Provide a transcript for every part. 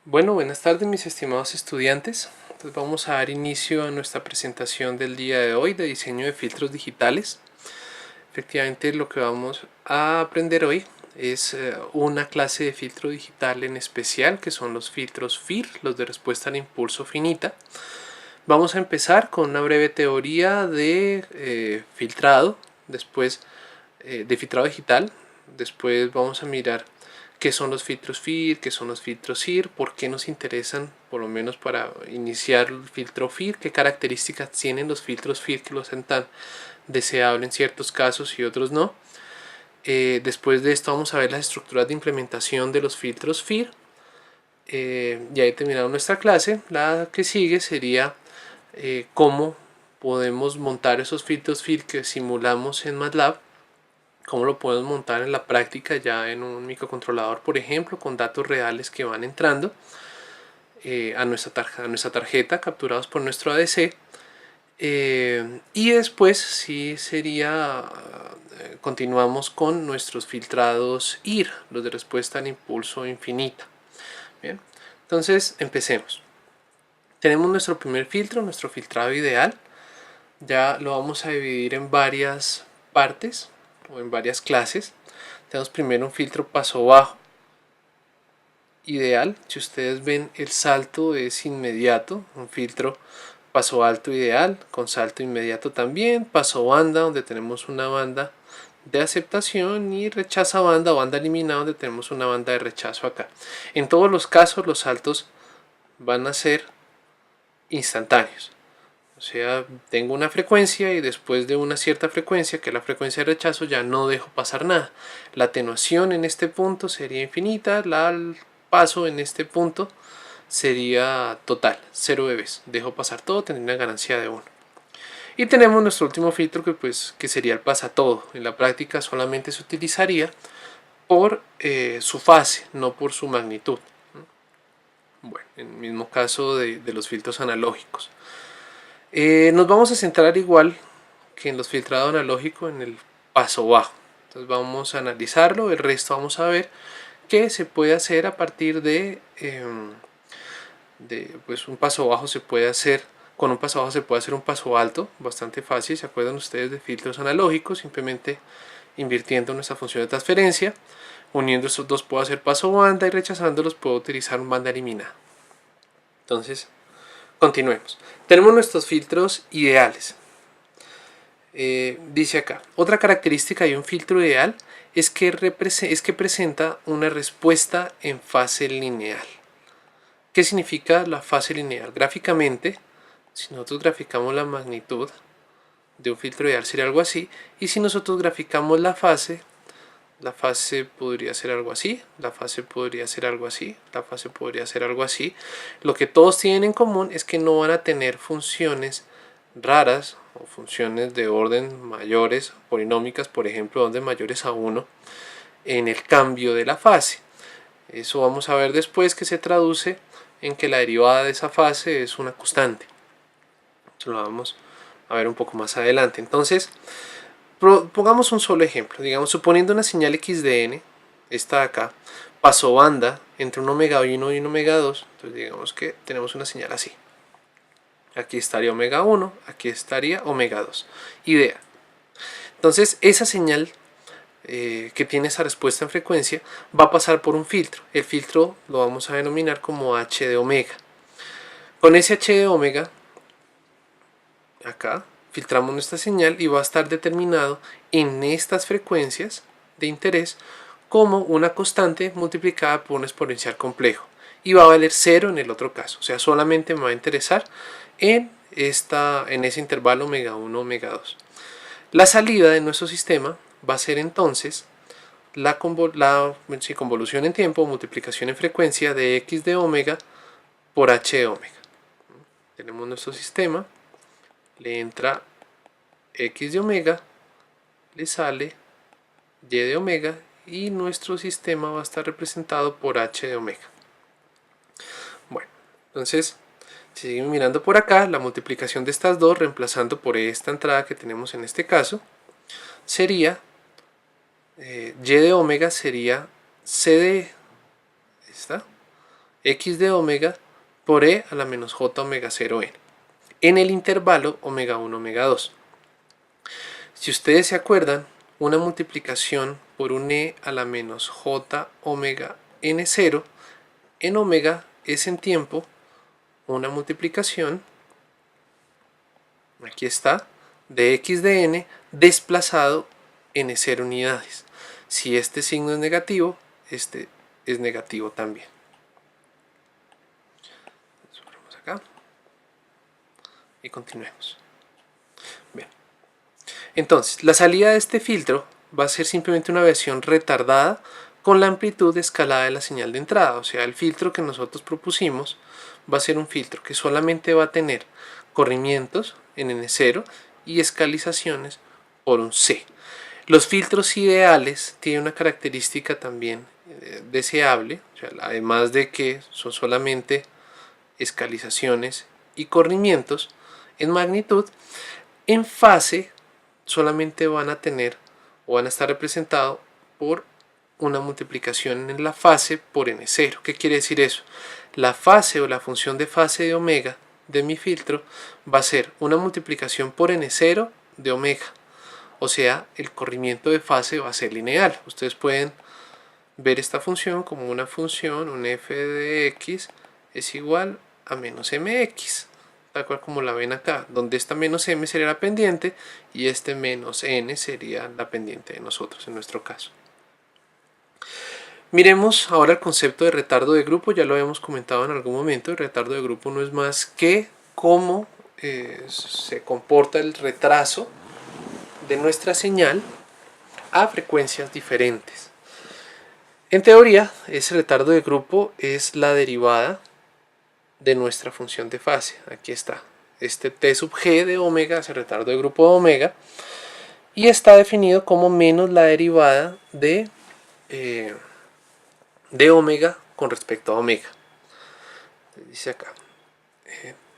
Bueno, buenas tardes mis estimados estudiantes. Entonces vamos a dar inicio a nuestra presentación del día de hoy de diseño de filtros digitales. Efectivamente lo que vamos a aprender hoy es una clase de filtro digital en especial, que son los filtros FIR, los de respuesta al impulso finita. Vamos a empezar con una breve teoría de filtrado, después de filtrado digital. Después vamos a mirar qué son los filtros FIR, qué son los filtros IR, por qué nos interesan, por lo menos para iniciar el filtro FIR, qué características tienen los filtros FIR que los hacen tan deseable en ciertos casos y otros no. Después de esto vamos a ver las estructuras de implementación de los filtros FIR. Ya he terminado nuestra clase. La que sigue sería cómo podemos montar esos filtros FIR que simulamos en MATLAB, cómo lo podemos montar en la práctica ya en un microcontrolador, por ejemplo, con datos reales que van entrando a nuestra tarjeta capturados por nuestro ADC. Y después sí sería, continuamos con nuestros filtrados IR, los de respuesta al impulso infinita. Bien, entonces empecemos. Tenemos nuestro primer filtro, nuestro filtrado ideal. Ya lo vamos a dividir en varias partes o en varias clases. Tenemos primero un filtro paso bajo ideal. Si ustedes ven, el salto es inmediato. Un filtro paso alto ideal con salto inmediato también. Paso banda, donde tenemos una banda de aceptación, y rechaza banda o banda eliminada, donde tenemos una banda de rechazo acá. En todos los casos los saltos van a ser instantáneos. O sea, tengo una frecuencia y después de una cierta frecuencia, que es la frecuencia de rechazo, ya no dejo pasar nada. La atenuación en este punto sería infinita, el paso en este punto sería total, 0 bebés. Dejo pasar todo, tendría una ganancia de 1. Y tenemos nuestro último filtro que sería el pasa todo. En la práctica solamente se utilizaría por su fase, no por su magnitud. Bueno, en el mismo caso de los filtros analógicos. Nos vamos a centrar igual que en los filtrados analógicos en el paso bajo. Entonces vamos a analizarlo, el resto vamos a ver qué se puede hacer a partir pues un paso bajo se puede hacer. Con un paso bajo se puede hacer un paso alto, bastante fácil. ¿Se acuerdan ustedes de filtros analógicos? Simplemente invirtiendo nuestra función de transferencia, uniendo estos dos puedo hacer paso banda, y rechazándolos puedo utilizar un banda eliminada. Entonces, continuemos. Tenemos nuestros filtros ideales. Dice acá, otra característica de un filtro ideal es que presenta una respuesta en fase lineal. ¿Qué significa la fase lineal? Gráficamente, si nosotros graficamos la magnitud de un filtro ideal sería algo así, y si nosotros graficamos la fase podría ser algo así, la fase podría ser algo así, la fase podría ser algo así. Lo que todos tienen en común es que no van a tener funciones raras o funciones de orden mayores, polinómicas, por ejemplo, orden mayores a 1 en el cambio de la fase. Eso vamos a ver después, que se traduce en que la derivada de esa fase es una constante. Eso lo vamos a ver un poco más adelante. Entonces, pongamos un solo ejemplo. Digamos, suponiendo una señal x de n, esta de acá, paso banda entre un omega 1 y un omega 2. Entonces digamos que tenemos una señal así. Aquí estaría omega 1, aquí estaría omega 2. Idea. Entonces esa señal que tiene esa respuesta en frecuencia va a pasar por un filtro. El filtro lo vamos a denominar como h de omega. Con ese h de omega, acá, filtramos nuestra señal y va a estar determinado en estas frecuencias de interés como una constante multiplicada por un exponencial complejo, y va a valer 0 en el otro caso. O sea, solamente me va a interesar en ese intervalo omega 1 omega 2. La salida de nuestro sistema va a ser entonces la convolución en tiempo, multiplicación en frecuencia de x de omega por h de omega. Tenemos nuestro sistema, le entra x de omega, le sale y de omega, y nuestro sistema va a estar representado por h de omega. Bueno, entonces si seguimos mirando por acá, la multiplicación de estas dos, reemplazando por esta entrada que tenemos en este caso, sería y de omega sería c de esta, x de omega por e a la menos j omega 0 n en el intervalo omega 1 omega 2. Si ustedes se acuerdan, una multiplicación por un e a la menos j omega n0 en omega es en tiempo una multiplicación, aquí está, de x de n desplazado n0 unidades. Si este signo es negativo, este es negativo también. Vamos acá y continuemos. Bien. Entonces, la salida de este filtro va a ser simplemente una versión retardada con la amplitud escalada de la señal de entrada. O sea, el filtro que nosotros propusimos va a ser un filtro que solamente va a tener corrimientos en N0 y escalizaciones por un C. Los filtros ideales tienen una característica también deseable, o sea, además de que son solamente escalizaciones y corrimientos en magnitud, en fase solamente van a tener o van a estar representados por una multiplicación en la fase por n0. ¿Qué quiere decir eso? La fase o la función de fase de omega de mi filtro va a ser una multiplicación por n0 de omega. O sea, el corrimiento de fase va a ser lineal. Ustedes pueden ver esta función como una función, un f de x es igual a menos mx, tal cual como la ven acá, donde esta menos m sería la pendiente y este menos n sería la pendiente de nosotros en nuestro caso. Miremos ahora el concepto de retardo de grupo. Ya lo habíamos comentado en algún momento. El retardo de grupo no es más que cómo se comporta el retraso de nuestra señal a frecuencias diferentes. En teoría, ese retardo de grupo es la derivada de nuestra función de fase. Aquí está. Este t sub g de omega es el retardo de grupo de omega y está definido como menos la derivada de omega con respecto a omega. Dice acá,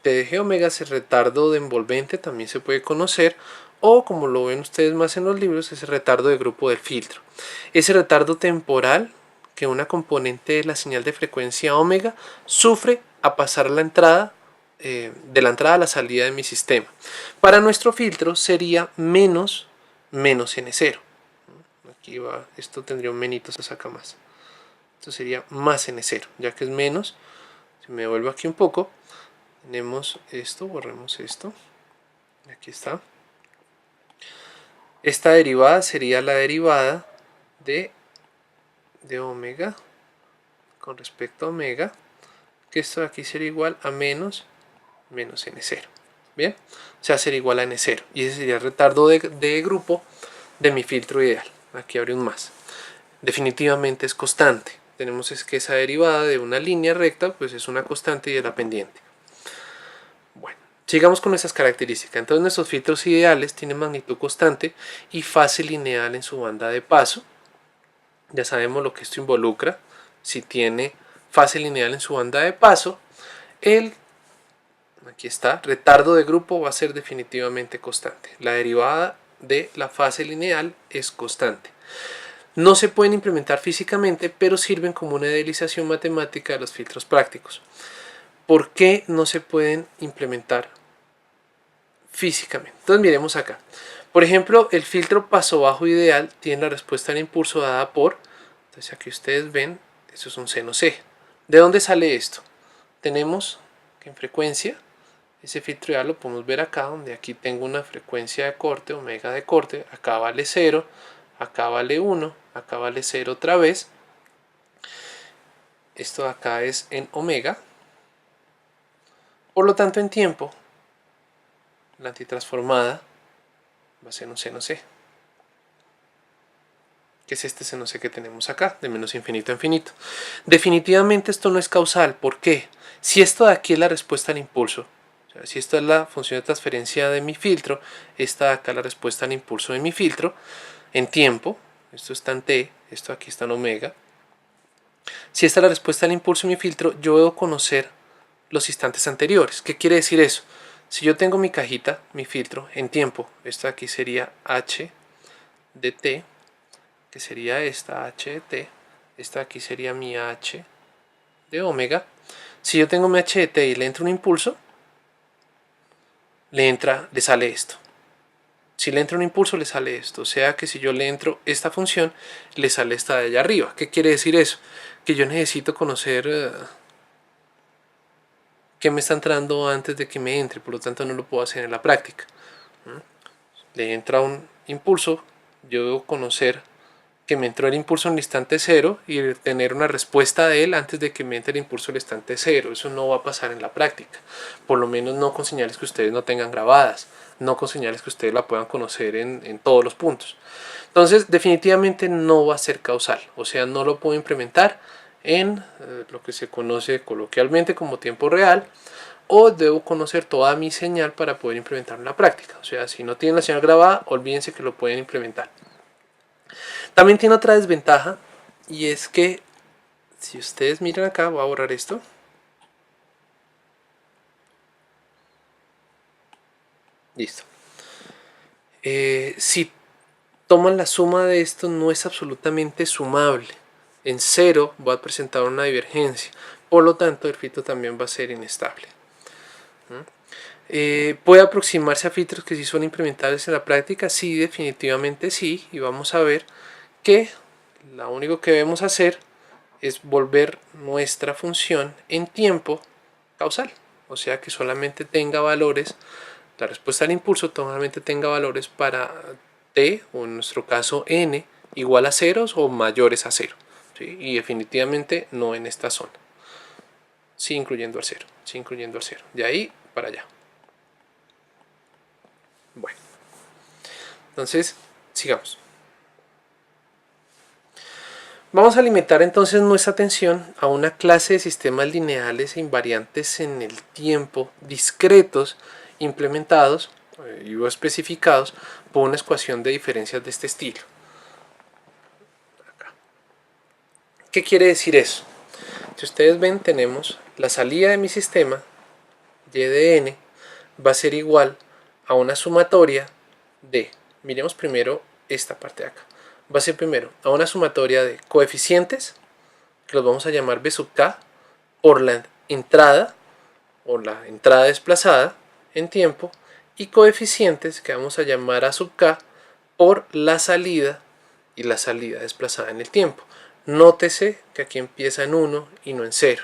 T de G omega es el retardo de envolvente, también se puede conocer, o como lo ven ustedes más en los libros, es el retardo de grupo del filtro. Ese retardo temporal que una componente de la señal de frecuencia omega sufre a pasar la entrada, de la entrada a la salida de mi sistema. Para nuestro filtro sería menos n0. Aquí va, esto tendría un menito, se saca más. Esto sería más n0, ya que es menos. Si me devuelvo aquí un poco, tenemos esto, borremos esto. Aquí está. Esta derivada sería la derivada de omega con respecto a omega, que esto de aquí sería igual a menos n0. Bien, o sea, sería igual a n0. Y ese sería el retardo de grupo de mi filtro ideal. Aquí abre un más. Definitivamente es constante. Tenemos es que esa derivada de una línea recta pues es una constante y es la pendiente. Bueno, sigamos con nuestras características. Entonces nuestros filtros ideales tienen magnitud constante y fase lineal en su banda de paso. Ya sabemos lo que esto involucra. Si tiene fase lineal en su banda de paso, aquí está, retardo de grupo va a ser definitivamente constante. La derivada de la fase lineal es constante. No se pueden implementar físicamente, pero sirven como una idealización matemática de los filtros prácticos. ¿Por qué no se pueden implementar físicamente? Entonces miremos acá. Por ejemplo, el filtro paso bajo ideal tiene la respuesta al impulso dada por, entonces aquí ustedes ven, eso es un seno C. ¿De dónde sale esto? Tenemos que en frecuencia, ese filtro ideal lo podemos ver acá, donde aquí tengo una frecuencia de corte, omega de corte, acá vale 0, acá vale 1, acá vale 0 otra vez. Esto de acá es en omega. Por lo tanto, en tiempo, la antitransformada va a ser un seno C, que es este seno C que tenemos acá, de menos infinito a infinito. Definitivamente esto no es causal. ¿Por qué? Si esto de aquí es la respuesta al impulso, o sea, si esta es la función de transferencia de mi filtro, esta de acá es la respuesta al impulso de mi filtro, en tiempo, esto está en t, esto aquí está en omega. Si esta es la respuesta al impulso de mi filtro, yo debo conocer los instantes anteriores. ¿Qué quiere decir eso? Si yo tengo mi cajita, mi filtro, en tiempo, esto de aquí sería h de t, que sería esta h de t, esta de aquí sería mi h de omega, Si yo tengo mi h de t y le entra un impulso, le sale esto. Si le entra un impulso, le sale esto. O sea que si yo le entro esta función, le sale esta de allá arriba. ¿Qué quiere decir eso? Que yo necesito conocer qué me está entrando antes de que me entre. Por lo tanto, no lo puedo hacer en la práctica. Le entra un impulso, yo debo conocer que me entró el impulso en el instante cero y tener una respuesta de él antes de que me entre el impulso en el instante cero. Eso no va a pasar en la práctica, por lo menos no con señales que ustedes no tengan grabadas, no con señales que ustedes la puedan conocer en todos los puntos. Entonces definitivamente no va a ser causal, o sea, no lo puedo implementar en lo que se conoce coloquialmente como tiempo real, o debo conocer toda mi señal para poder implementarlo en la práctica. O sea, si no tienen la señal grabada, olvídense que lo pueden implementar. También tiene otra desventaja, y es que si ustedes miran acá, voy a borrar esto. Listo. Si toman la suma de esto, no es absolutamente sumable. En cero va a presentar una divergencia. Por lo tanto, el filtro también va a ser inestable. ¿Puede aproximarse a filtros que sí son implementables en la práctica? Sí, definitivamente sí. Y vamos a ver que lo único que debemos hacer es volver nuestra función en tiempo causal. O sea que solamente tenga valores, la respuesta al impulso solamente tenga valores para t, o en nuestro caso n, igual a ceros o mayores a cero. ¿Sí? Y definitivamente no en esta zona. Sí incluyendo al cero. Sí incluyendo al cero. De ahí para allá. Bueno. Entonces, sigamos. Vamos a limitar entonces nuestra atención a una clase de sistemas lineales e invariantes en el tiempo discretos implementados y o especificados por una ecuación de diferencias de este estilo. Acá. ¿Qué quiere decir eso? Si ustedes ven, tenemos la salida de mi sistema, y de n, va a ser igual a una sumatoria de, miremos primero esta parte de acá, va a ser primero a una sumatoria de coeficientes, que los vamos a llamar b sub k, por la entrada, o la entrada desplazada en tiempo, y coeficientes que vamos a llamar a sub k por la salida y la salida desplazada en el tiempo. Nótese que aquí empieza en 1 y no en 0.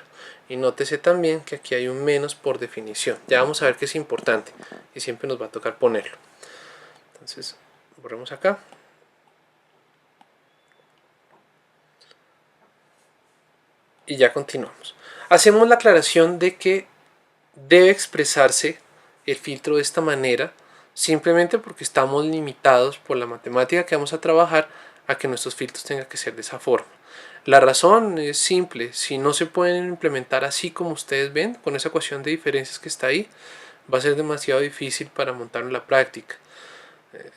Y nótese también que aquí hay un menos por definición. Ya vamos a ver que es importante y siempre nos va a tocar ponerlo. Entonces, borremos acá. Y ya continuamos. Hacemos la aclaración de que debe expresarse el filtro de esta manera simplemente porque estamos limitados por la matemática que vamos a trabajar a que nuestros filtros tengan que ser de esa forma. La razón es simple: si no se pueden implementar así como ustedes ven, con esa ecuación de diferencias que está ahí, va a ser demasiado difícil para montarlo en la práctica.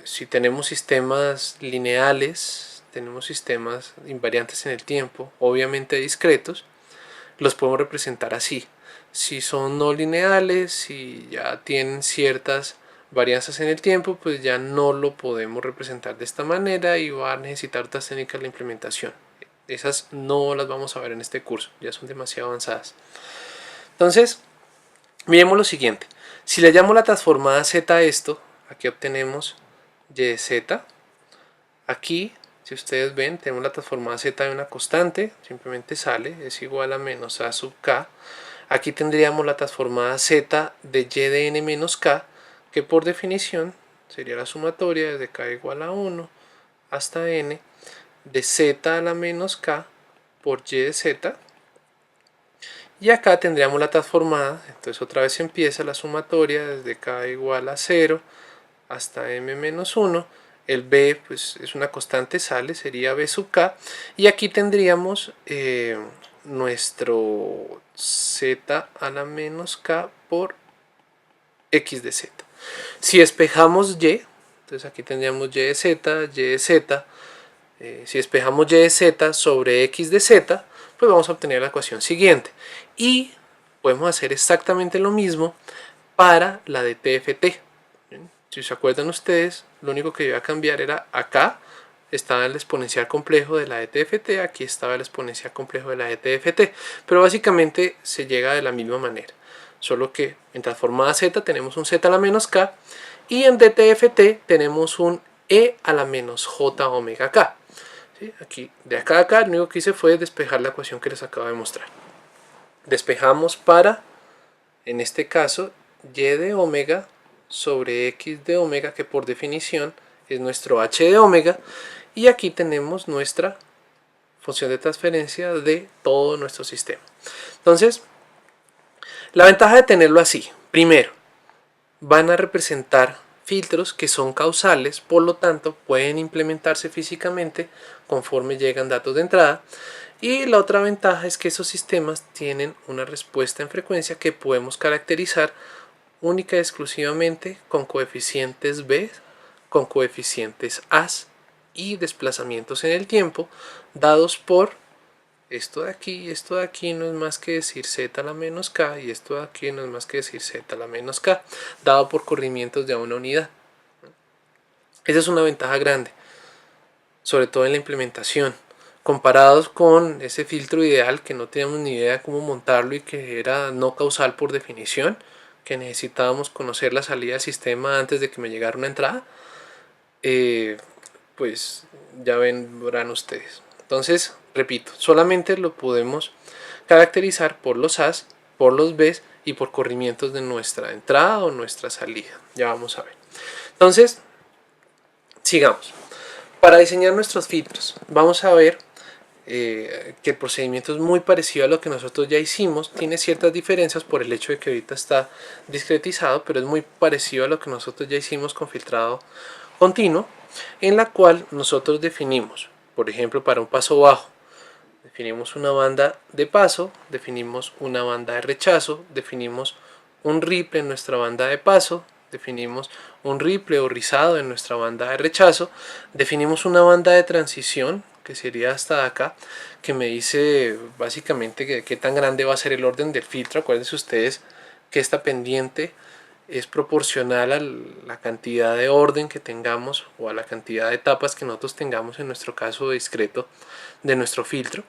Si tenemos sistemas lineales, tenemos sistemas invariantes en el tiempo, obviamente discretos, los podemos representar así. Si son no lineales, si ya tienen ciertas varianzas en el tiempo, pues ya no lo podemos representar de esta manera y va a necesitar otras técnicas de implementación. Esas no las vamos a ver en este curso, ya son demasiado avanzadas. Entonces, miremos lo siguiente. Si le llamo la transformada z a esto, aquí obtenemos y de z. Aquí, si ustedes ven, tenemos la transformada z de una constante, simplemente sale, es igual a menos a sub k. Aquí tendríamos la transformada z de y de n menos k, que por definición sería la sumatoria desde k igual a 1 hasta n de z a la menos k por y de z. Y acá tendríamos la transformada, entonces otra vez empieza la sumatoria desde k igual a 0 hasta m menos 1. El b pues es una constante, sale, sería b sub k. Y aquí tendríamos nuestro z a la menos k por x de z. Si despejamos y, entonces aquí tendríamos y de z, y de z. Si despejamos y de z sobre x de z, pues vamos a obtener la ecuación siguiente. Y podemos hacer exactamente lo mismo para la de TFT. Si se acuerdan ustedes, lo único que iba a cambiar era acá, estaba el exponencial complejo de la de TFT, aquí estaba el exponencial complejo de la de TFT, pero básicamente se llega de la misma manera, solo que en transformada z tenemos un z a la menos k y en dTFT tenemos un e a la menos j omega k. ¿Sí? Aquí, de acá a acá, lo único que hice fue despejar la ecuación que les acabo de mostrar. Despejamos para, en este caso, y de omega sobre x de omega, que por definición es nuestro h de omega, y aquí tenemos nuestra función de transferencia de todo nuestro sistema. Entonces, la ventaja de tenerlo así, primero, van a representar filtros que son causales, por lo tanto pueden implementarse físicamente conforme llegan datos de entrada. Y la otra ventaja es que esos sistemas tienen una respuesta en frecuencia que podemos caracterizar única y exclusivamente con coeficientes B, con coeficientes A y desplazamientos en el tiempo dados por esto de aquí no es más que decir z a la menos k, y esto de aquí no es más que decir z a la menos k, dado por corrimientos de una unidad. Esa es una ventaja grande, sobre todo en la implementación, comparados con ese filtro ideal que no teníamos ni idea de cómo montarlo y que era no causal por definición, que necesitábamos conocer la salida del sistema antes de que me llegara una entrada. Pues ya verán ustedes. Entonces, repito, solamente lo podemos caracterizar por los A's, por los B's y por corrimientos de nuestra entrada o nuestra salida. Ya vamos a ver. Entonces, sigamos. Para diseñar nuestros filtros, vamos a ver que el procedimiento es muy parecido a lo que nosotros ya hicimos. Tiene ciertas diferencias por el hecho de que ahorita está discretizado, pero es muy parecido a lo que nosotros ya hicimos con filtrado continuo, en la cual nosotros definimos, por ejemplo, para un paso bajo, definimos una banda de paso, definimos una banda de rechazo, definimos un ripple en nuestra banda de paso, definimos un ripple o rizado en nuestra banda de rechazo, definimos una banda de transición, que sería hasta acá, que me dice básicamente qué tan grande va a ser el orden del filtro. Acuérdense ustedes que esta pendiente es proporcional a la cantidad de orden que tengamos o a la cantidad de etapas que nosotros tengamos en nuestro caso discreto de nuestro filtro.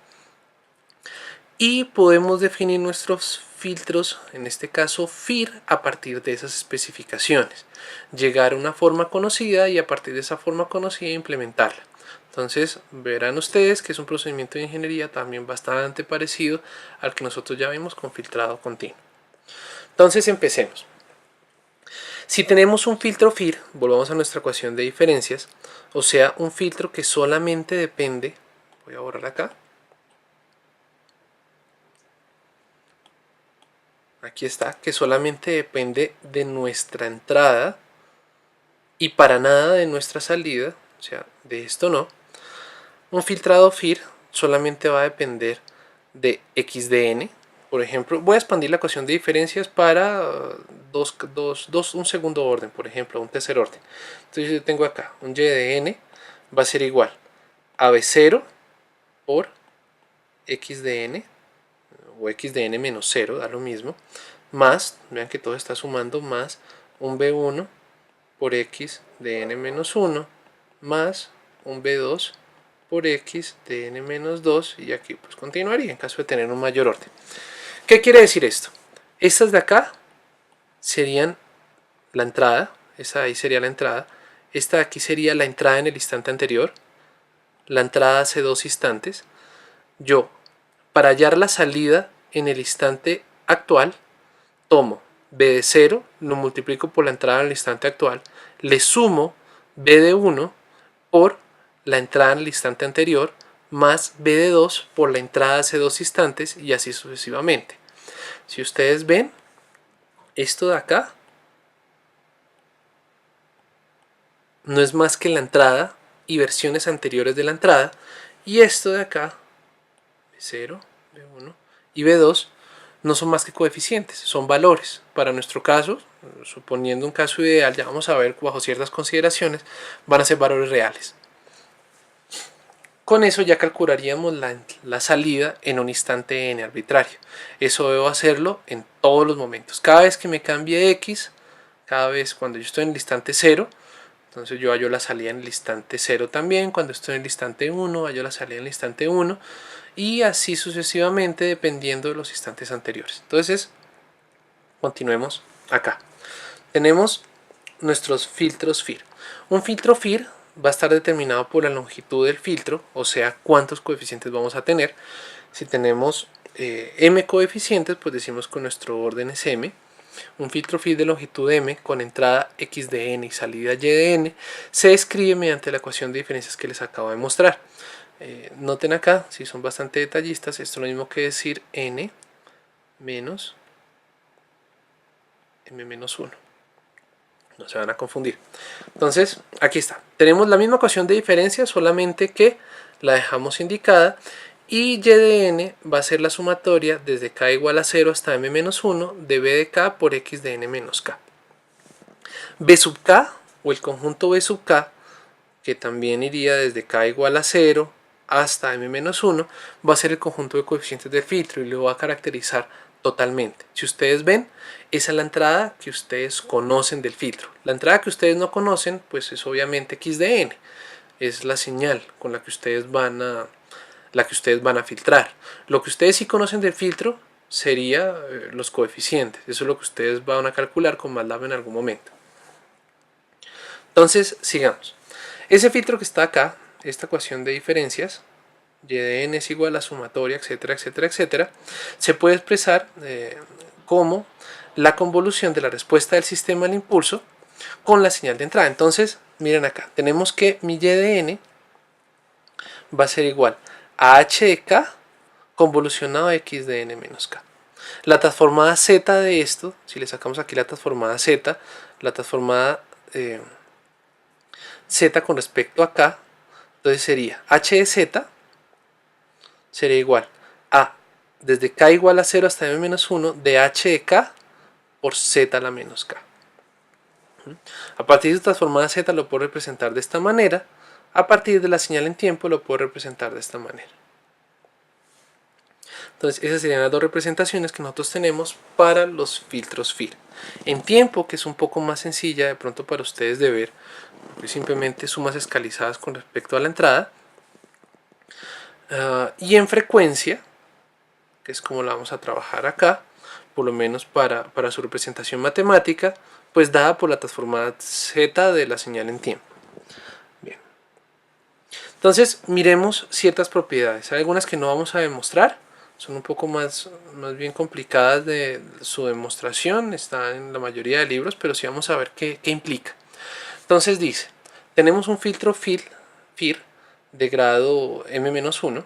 Y podemos definir nuestros filtros, en este caso FIR, a partir de esas especificaciones. Llegar a una forma conocida y a partir de esa forma conocida implementarla. Entonces verán ustedes que es un procedimiento de ingeniería también bastante parecido al que nosotros ya vimos con filtrado continuo. Entonces empecemos. Si tenemos un filtro FIR, volvamos a nuestra ecuación de diferencias, o sea, un filtro que solamente depende, voy a borrar acá, aquí está, que solamente depende de nuestra entrada y para nada de nuestra salida, o sea, de esto no. Un filtrado FIR solamente va a depender de x de n. Por ejemplo, voy a expandir la ecuación de diferencias para un segundo orden, por ejemplo, un tercer orden. Entonces yo tengo acá un y de n va a ser igual a b0 por x de n, o x de n menos 0, da lo mismo, más, vean que todo está sumando, más un b1 por x de n menos 1, más un b2 por x de n menos 2, y aquí pues continuaría en caso de tener un mayor orden. ¿Qué quiere decir esto? Estas de acá serían la entrada, esta de ahí sería la entrada, esta de aquí sería la entrada en el instante anterior, la entrada hace 2 instantes. Yo, para hallar la salida en el instante actual, tomo b de 0, lo multiplico por la entrada en el instante actual, le sumo b de 1 por la entrada en el instante anterior, más b de 2 por la entrada hace 2 instantes, y así sucesivamente. Si ustedes ven, esto de acá no es más que la entrada y versiones anteriores de la entrada, y esto de acá, B0, B1 y B2, no son más que coeficientes, son valores. Para nuestro caso, suponiendo un caso ideal, ya vamos a ver bajo ciertas consideraciones, van a ser valores reales. Con eso ya calcularíamos la salida en un instante n arbitrario. Eso debo hacerlo en todos los momentos. Cada vez que me cambie x, cada vez cuando yo estoy en el instante 0, Entonces yo hallo la salida en el instante 0 también. Cuando estoy en el instante 1, hallo la salida en el instante 1. Y así sucesivamente dependiendo de los instantes anteriores. Entonces, continuemos acá. Tenemos nuestros filtros FIR. Un filtro FIR va a estar determinado por la longitud del filtro, o sea, cuántos coeficientes vamos a tener. Si tenemos m coeficientes, pues decimos que nuestro orden es m. Un filtro FIR de longitud m con entrada x de n y salida y de n se describe mediante la ecuación de diferencias que les acabo de mostrar. Noten acá, si son bastante detallistas, esto es lo mismo que decir n menos m menos 1. No se van a confundir. Entonces, aquí está. Tenemos la misma ecuación de diferencia, solamente que la dejamos indicada. Y y de n va a ser la sumatoria desde k igual a 0 hasta m menos 1 de b de k por x de n menos k. b sub k, o el conjunto b sub k, que también iría desde k igual a 0 hasta m menos 1, va a ser el conjunto de coeficientes del filtro y lo va a caracterizar totalmente. Si ustedes ven, esa es la entrada que ustedes conocen del filtro. La entrada que ustedes no conocen, pues es obviamente x de n. Es la señal con la que ustedes van a filtrar. Lo que ustedes sí conocen del filtro sería los coeficientes. Eso es lo que ustedes van a calcular con MATLAB en algún momento. Entonces, sigamos. Ese filtro que está acá, esta ecuación de diferencias, y de n es igual a sumatoria, etcétera, etcétera, etcétera, se puede expresar como la convolución de la respuesta del sistema al impulso con la señal de entrada. Entonces, miren acá, tenemos que mi y de n va a ser igual a h de k convolucionado a x de n menos k. La transformada z de esto, si le sacamos aquí la transformada z, la transformada z con respecto a k, entonces sería h de z sería igual a desde k igual a 0 hasta m menos 1 de h de k por z a la menos k. A partir de esta transformada z lo puedo representar de esta manera. A partir de la señal en tiempo lo puedo representar de esta manera. Entonces esas serían las dos representaciones que nosotros tenemos para los filtros FIR. En tiempo, que es un poco más sencilla de pronto para ustedes de ver, porque simplemente sumas escalizadas con respecto a la entrada. Y en frecuencia, que es como la vamos a trabajar acá, por lo menos para su representación matemática, pues dada por la transformada z de la señal en tiempo. Bien. Entonces miremos ciertas propiedades. Hay algunas que no vamos a demostrar, son un poco más bien complicadas de su demostración, está en la mayoría de libros, pero sí vamos a ver qué implica. Entonces dice, tenemos un filtro FIR de grado m-1.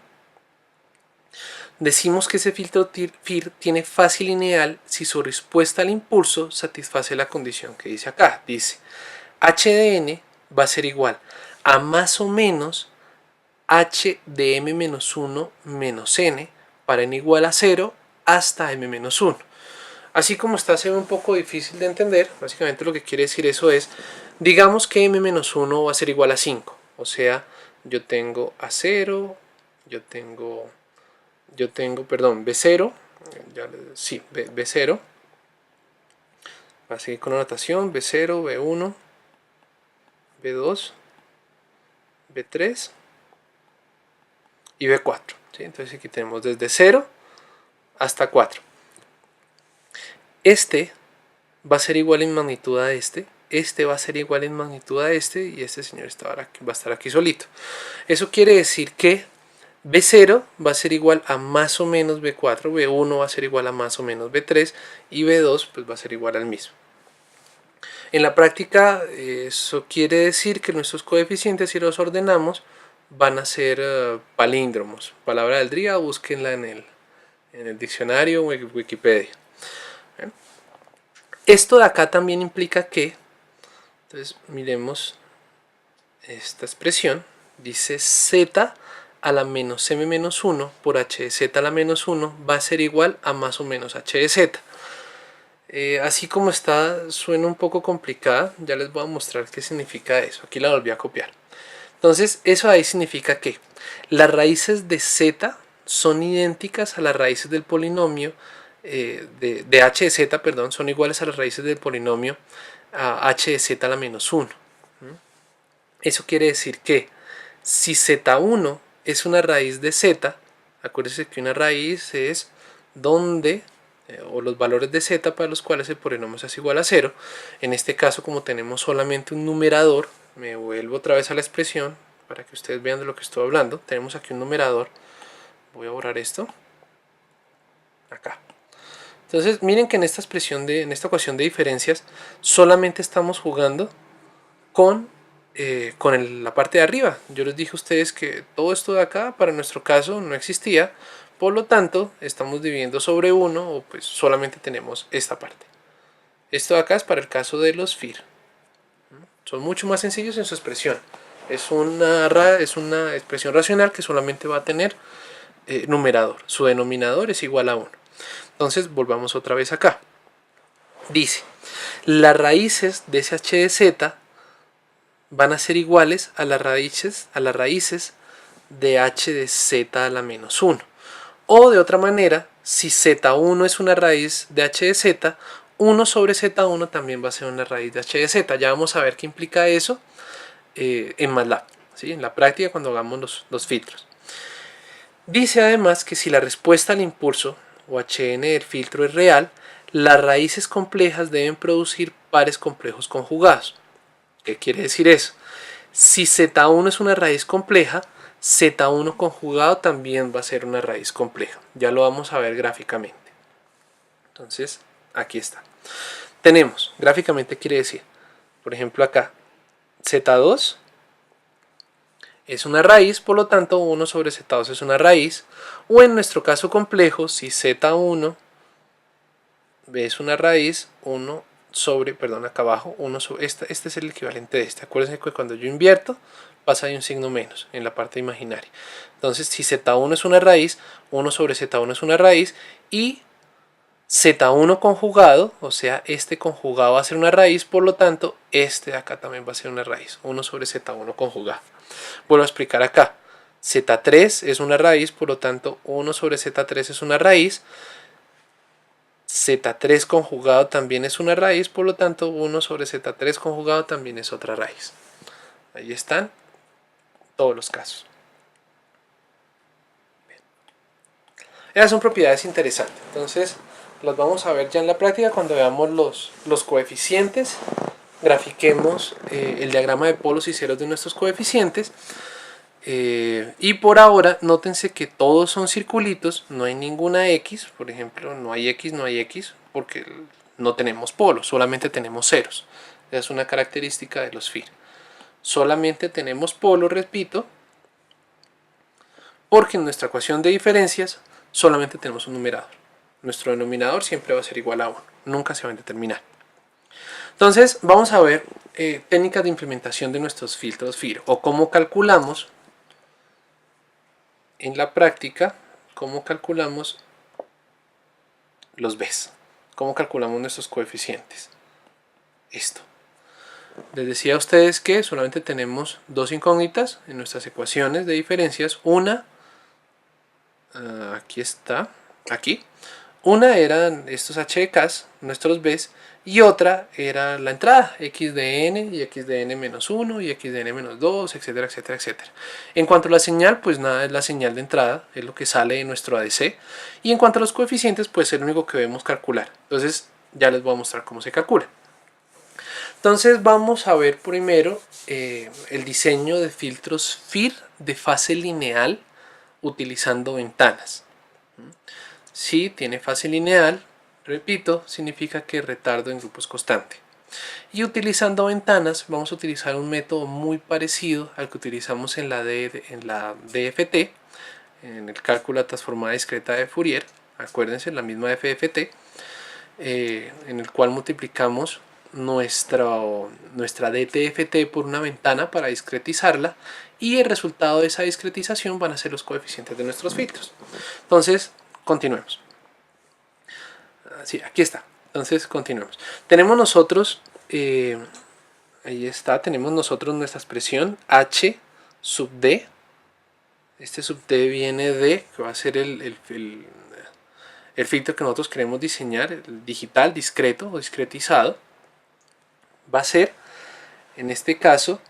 Decimos que ese filtro FIR tiene fase lineal si su respuesta al impulso satisface la condición que dice acá. Dice, h de n va a ser igual a más o menos h de m-1 menos n para n igual a 0 hasta m-1. Así como está, se ve un poco difícil de entender. Básicamente lo que quiere decir eso es, digamos que m-1 va a ser igual a 5. O sea, yo tengo A0, yo tengo B0, B0. Va a seguir con la notación, B0, B1, B2, B3 y B4. ¿Sí? Entonces aquí tenemos desde 0 hasta 4. Este va a ser igual en magnitud a este va a ser igual en magnitud a este, y este señor va a estar aquí solito. Eso quiere decir que B0 va a ser igual a más o menos B4, B1 va a ser igual a más o menos B3 y B2 pues va a ser igual al mismo. En la práctica eso quiere decir que nuestros coeficientes, si los ordenamos, van a ser palíndromos. Palabra del día, búsquenla en el diccionario o en Wikipedia. Esto de acá también implica que, entonces miremos esta expresión, dice z a la menos m menos 1 por h de z a la menos 1 va a ser igual a más o menos h de z. Así como está, suena un poco complicada, ya les voy a mostrar qué significa eso. Aquí la volví a copiar. Entonces eso ahí significa que las raíces de z son idénticas a las raíces del polinomio de h de z, perdón, son iguales a las raíces del polinomio a h de z a la menos 1. Eso quiere decir que si z1 es una raíz de z, acuérdense que una raíz es donde, o los valores de z para los cuales el polinomio es igual a 0. En este caso, como tenemos solamente un numerador, me vuelvo otra vez a la expresión para que ustedes vean de lo que estoy hablando. Tenemos aquí un numerador. Voy a borrar esto. Acá. Entonces, miren que en esta ecuación de diferencias, solamente estamos jugando con la parte de arriba. Yo les dije a ustedes que todo esto de acá, para nuestro caso, no existía. Por lo tanto, estamos dividiendo sobre 1, o pues solamente tenemos esta parte. Esto de acá es para el caso de los FIR. Son mucho más sencillos en su expresión. Es una expresión racional que solamente va a tener numerador. Su denominador es igual a 1. Entonces, volvamos otra vez acá. Dice, las raíces de ese h de z van a ser iguales a las raíces de h de z a la menos 1. O de otra manera, si z1 es una raíz de h de z, 1 sobre z1 también va a ser una raíz de h de z. Ya vamos a ver qué implica eso en MATLAB, ¿sí? En la práctica cuando hagamos los filtros. Dice además que si la respuesta al impulso o hn del filtro es real, las raíces complejas deben producir pares complejos conjugados. ¿Qué quiere decir eso? Si z1 es una raíz compleja, z1 conjugado también va a ser una raíz compleja. Ya lo vamos a ver gráficamente. Entonces, aquí está. Tenemos, gráficamente quiere decir, por ejemplo acá, z2 es una raíz, por lo tanto 1 sobre z2 es una raíz. O en nuestro caso complejo, si z1 es una raíz, 1 sobre, perdón, acá abajo, 1 sobre, este es el equivalente de este. Acuérdense que cuando yo invierto, pasa ahí un signo menos en la parte imaginaria. Entonces, si z1 es una raíz, 1 sobre z1 es una raíz, y z1 conjugado, o sea, este conjugado va a ser una raíz, por lo tanto, este de acá también va a ser una raíz, 1 sobre z1 conjugado. Vuelvo a explicar acá. z3 es una raíz, por lo tanto 1 sobre z3 es una raíz. z3 conjugado también es una raíz, por lo tanto 1 sobre z3 conjugado también es otra raíz. Ahí están todos los casos. Bien. Esas son propiedades interesantes. Entonces las vamos a ver ya en la práctica cuando veamos los coeficientes. Grafiquemos el diagrama de polos y ceros de nuestros coeficientes. Y por ahora, nótense que todos son circulitos, no hay ninguna X, por ejemplo, no hay X, porque no tenemos polos, solamente tenemos ceros. Esa es una característica de los FIR. Solamente tenemos polos, repito, porque en nuestra ecuación de diferencias solamente tenemos un numerador. Nuestro denominador siempre va a ser igual a 1, nunca se va a determinar. Entonces, vamos a ver técnicas de implementación de nuestros filtros FIR, o cómo calculamos en la práctica, cómo calculamos los Bs, cómo calculamos nuestros coeficientes. Esto. Les decía a ustedes que solamente tenemos dos incógnitas en nuestras ecuaciones de diferencias. Una, aquí está, aquí. Una eran estos h de k, nuestros Bs, y otra era la entrada, x de n y x de n menos 1 y x de n menos 2, etcétera, etcétera, etcétera. En cuanto a la señal, pues nada, es la señal de entrada, es lo que sale de nuestro ADC. Y en cuanto a los coeficientes, pues es lo único que debemos calcular. Entonces ya les voy a mostrar cómo se calcula. Entonces vamos a ver primero el diseño de filtros FIR de fase lineal utilizando ventanas. Si tiene fase lineal, repito, significa que retardo en grupo es constante. Y utilizando ventanas vamos a utilizar un método muy parecido al que utilizamos en la DFT, en el cálculo de transformada discreta de Fourier. Acuérdense, la misma FFT, en el cual multiplicamos nuestra DTFT por una ventana para discretizarla, y el resultado de esa discretización van a ser los coeficientes de nuestros filtros. Entonces, continuemos. Sí, aquí está. Entonces, continuemos. Tenemos nosotros, ahí está, tenemos nosotros nuestra expresión H sub D. Este sub D viene de, que va a ser el filtro que nosotros queremos diseñar, el digital, discreto o discretizado. Va a ser, en este caso,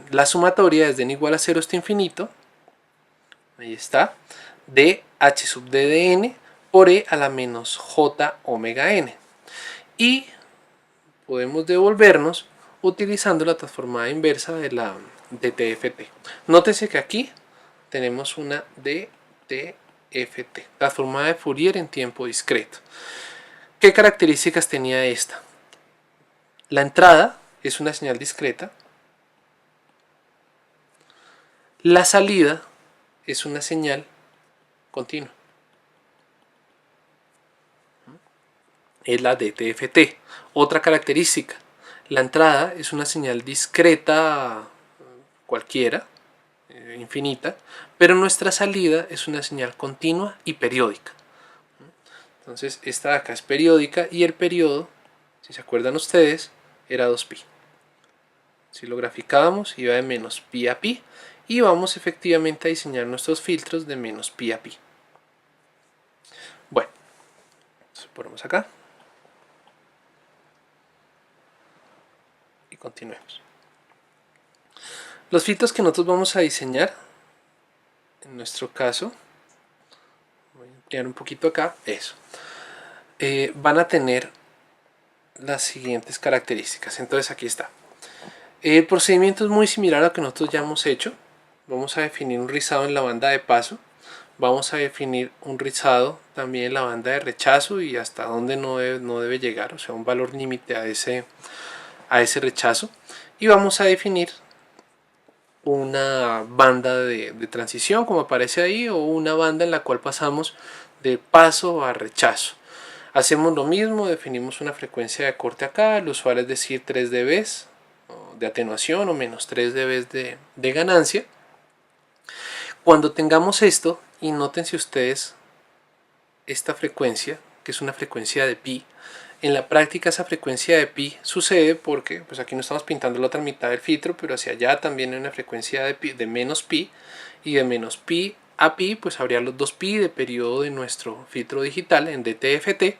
la sumatoria desde n igual a 0 hasta infinito, ahí está, de h sub d de n por e a la menos j omega n. Y podemos devolvernos utilizando la transformada inversa de la dTft. Nótese que aquí tenemos una dTft, transformada de Fourier en tiempo discreto. ¿Qué características tenía esta? La entrada es una señal discreta. La salida es una señal continua. Es la dTft. Otra característica, la entrada es una señal discreta cualquiera, infinita, pero nuestra salida es una señal continua y periódica. Entonces esta de acá es periódica y el periodo, si se acuerdan ustedes, era 2pi. Si lo graficábamos iba de menos pi a pi y vamos efectivamente a diseñar nuestros filtros de menos pi a pi. Bueno, entonces ponemos acá y continuemos. Los filtros que nosotros vamos a diseñar, en nuestro caso, voy a ampliar un poquito acá, eso, van a tener las siguientes características. Entonces aquí está. El procedimiento es muy similar a lo que nosotros ya hemos hecho. Vamos a definir un rizado en la banda de paso. Vamos a definir un rizado también en la banda de rechazo y hasta dónde no debe llegar, o sea, un valor límite a ese rechazo. Y vamos a definir una banda de transición, como aparece ahí, o una banda en la cual pasamos de paso a rechazo. Hacemos lo mismo, definimos una frecuencia de corte acá, lo usual es decir 3 dB de atenuación o menos 3 dB de ganancia. Cuando tengamos esto, y nótense ustedes esta frecuencia, que es una frecuencia de pi, en la práctica esa frecuencia de pi sucede porque, pues aquí no estamos pintando la otra mitad del filtro, pero hacia allá también hay una frecuencia de menos pi, y de menos pi a pi, pues habría los 2pi de periodo de nuestro filtro digital en dTft.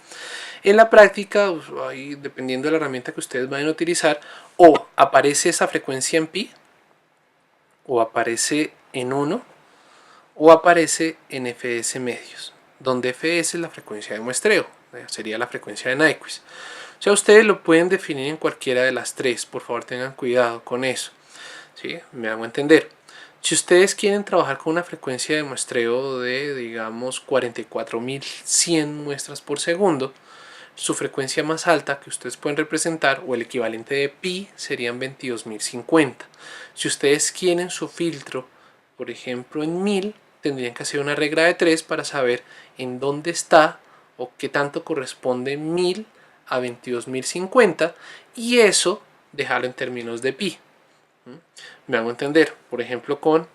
En la práctica, pues, ahí, dependiendo de la herramienta que ustedes vayan a utilizar, o aparece esa frecuencia en pi, o aparece en 1, o aparece en fs medios, donde fs es la frecuencia de muestreo, sería la frecuencia de Nyquist. O sea, ustedes lo pueden definir en cualquiera de las tres, por favor tengan cuidado con eso, ¿sí? Me hago entender. Si ustedes quieren trabajar con una frecuencia de muestreo de, digamos, 44.100 muestras por segundo, su frecuencia más alta que ustedes pueden representar, o el equivalente de pi, serían 22.050. Si ustedes quieren su filtro, por ejemplo, en 1000, tendrían que hacer una regla de 3 para saber en dónde está o qué tanto corresponde 1000 a 22.050, y eso dejarlo en términos de pi. Me hago entender, por ejemplo, con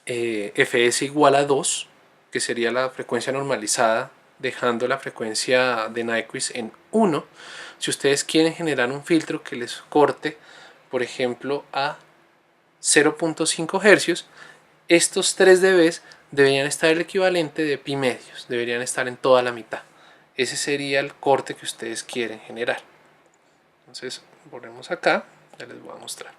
fs igual a 2, que sería la frecuencia normalizada, dejando la frecuencia de Nyquist en 1. Si ustedes quieren generar un filtro que les corte, por ejemplo, a 0.5 Hz, estos 3 dB deberían estar el equivalente de pi medios, deberían estar en toda la mitad. Ese sería el corte que ustedes quieren generar. Entonces, volvemos acá, ya les voy a mostrar.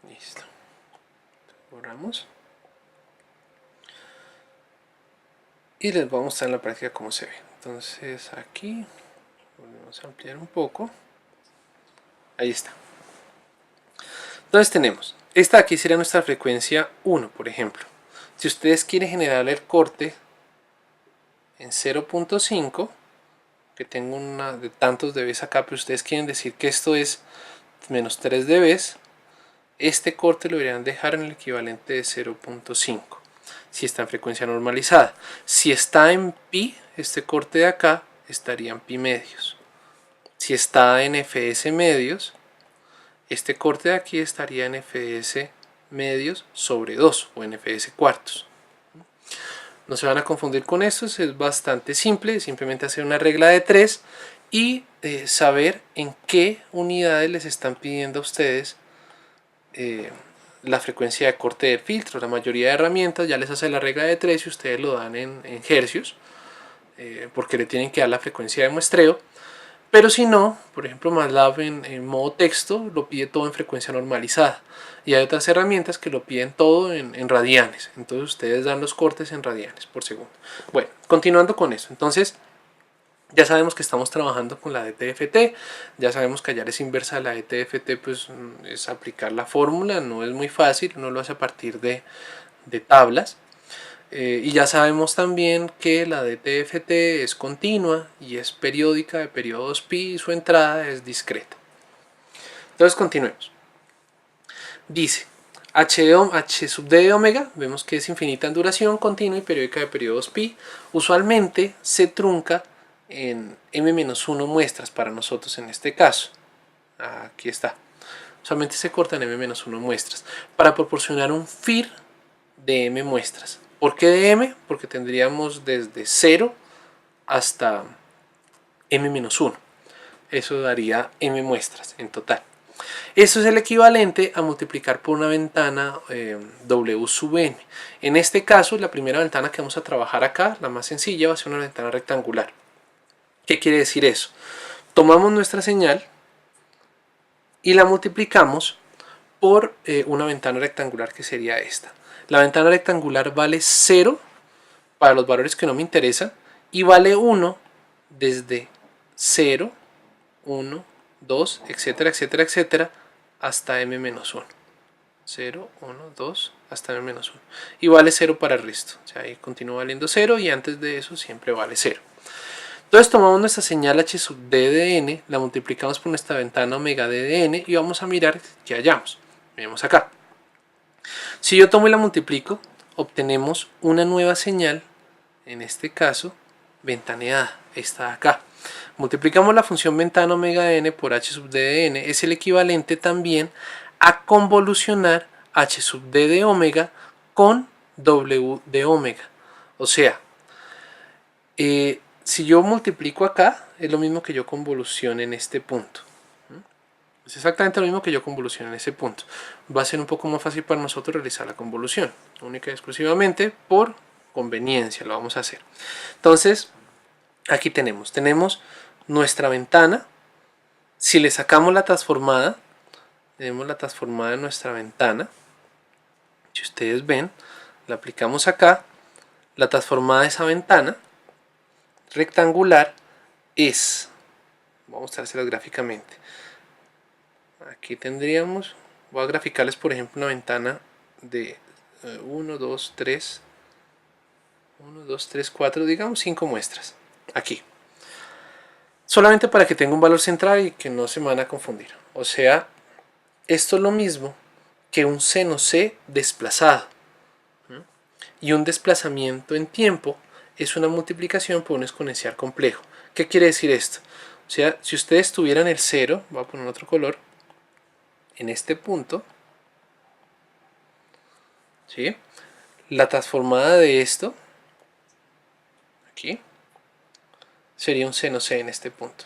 Listo. Borramos. Y les voy a mostrar en la práctica cómo se ve. Entonces aquí volvemos a ampliar un poco. Ahí está. Entonces tenemos, esta aquí sería nuestra frecuencia 1, por ejemplo. Si ustedes quieren generar el corte en 0.5, que tengo una de tantos dB acá, pero ustedes quieren decir que esto es menos 3 dB, este corte lo deberían dejar en el equivalente de 0.5, si está en frecuencia normalizada. Si está en pi, este corte de acá estaría en pi medios. Si está en fs medios, este corte de aquí estaría en fs medios sobre 2 o en fs cuartos. No se van a confundir con esto, es bastante simple, simplemente hacer una regla de 3 y saber en qué unidades les están pidiendo a ustedes la frecuencia de corte del filtro. La mayoría de herramientas ya les hace la regla de 3 y ustedes lo dan en hercios, porque le tienen que dar la frecuencia de muestreo. Pero si no, por ejemplo MATLAB en modo texto lo pide todo en frecuencia normalizada. Y hay otras herramientas que lo piden todo en radianes. Entonces ustedes dan los cortes en radianes por segundo. Bueno, continuando con eso. Entonces ya sabemos que estamos trabajando con la DTFT. Ya sabemos que hallar es inversa de la DTFT, pues es aplicar la fórmula. No es muy fácil, uno lo hace a partir de tablas. Y ya sabemos también que la DTFT es continua y es periódica de periodos pi y su entrada es discreta. Entonces continuemos. Dice H sub d de omega, vemos que es infinita en duración, continua y periódica de periodos pi. Usualmente se trunca en m-1 muestras para nosotros en este caso. Aquí está. Usualmente se corta en m-1 muestras para proporcionar un FIR de m muestras. ¿Por qué de m? Porque tendríamos desde 0 hasta m-1. Eso daría m muestras en total. Eso es el equivalente a multiplicar por una ventana W sub n. En este caso, la primera ventana que vamos a trabajar acá, la más sencilla, va a ser una ventana rectangular. ¿Qué quiere decir eso? Tomamos nuestra señal y la multiplicamos por una ventana rectangular que sería esta. La ventana rectangular vale 0 para los valores que no me interesan y vale 1 desde 0, 1, 2, etcétera, etcétera, etcétera, hasta m-1. 0, 1, 2, hasta m-1. Y vale 0 para el resto. O sea, ahí continúa valiendo 0 y antes de eso siempre vale 0. Entonces tomamos nuestra señal h sub d de n, la multiplicamos por nuestra ventana omega d de n y vamos a mirar qué hallamos. Miremos acá. Si yo tomo y la multiplico, obtenemos una nueva señal, en este caso, ventaneada, esta de acá. Multiplicamos la función ventana omega de n por h sub d de n, es el equivalente también a convolucionar h sub d de omega con w de omega. O sea, si yo multiplico acá, es lo mismo que yo convolucione en este punto. Es exactamente lo mismo que yo convolucione en ese punto. Va a ser un poco más fácil para nosotros realizar la convolución, única y exclusivamente por conveniencia lo vamos a hacer. Entonces, aquí tenemos nuestra ventana. Si le sacamos la transformada, tenemos la transformada de nuestra ventana. Si ustedes ven, la aplicamos acá. La transformada de esa ventana rectangular es, voy a mostrárselas gráficamente. Aquí tendríamos, voy a graficarles por ejemplo una ventana de 1, 2, 3, 4, digamos 5 muestras. Aquí. Solamente para que tenga un valor central y que no se me van a confundir. O sea, esto es lo mismo que un seno C desplazado. Y un desplazamiento en tiempo es una multiplicación por un exponencial complejo. ¿Qué quiere decir esto? O sea, si ustedes tuvieran el 0, voy a poner otro color, en este punto, ¿sí? La transformada de esto, aquí, sería un seno C en este punto.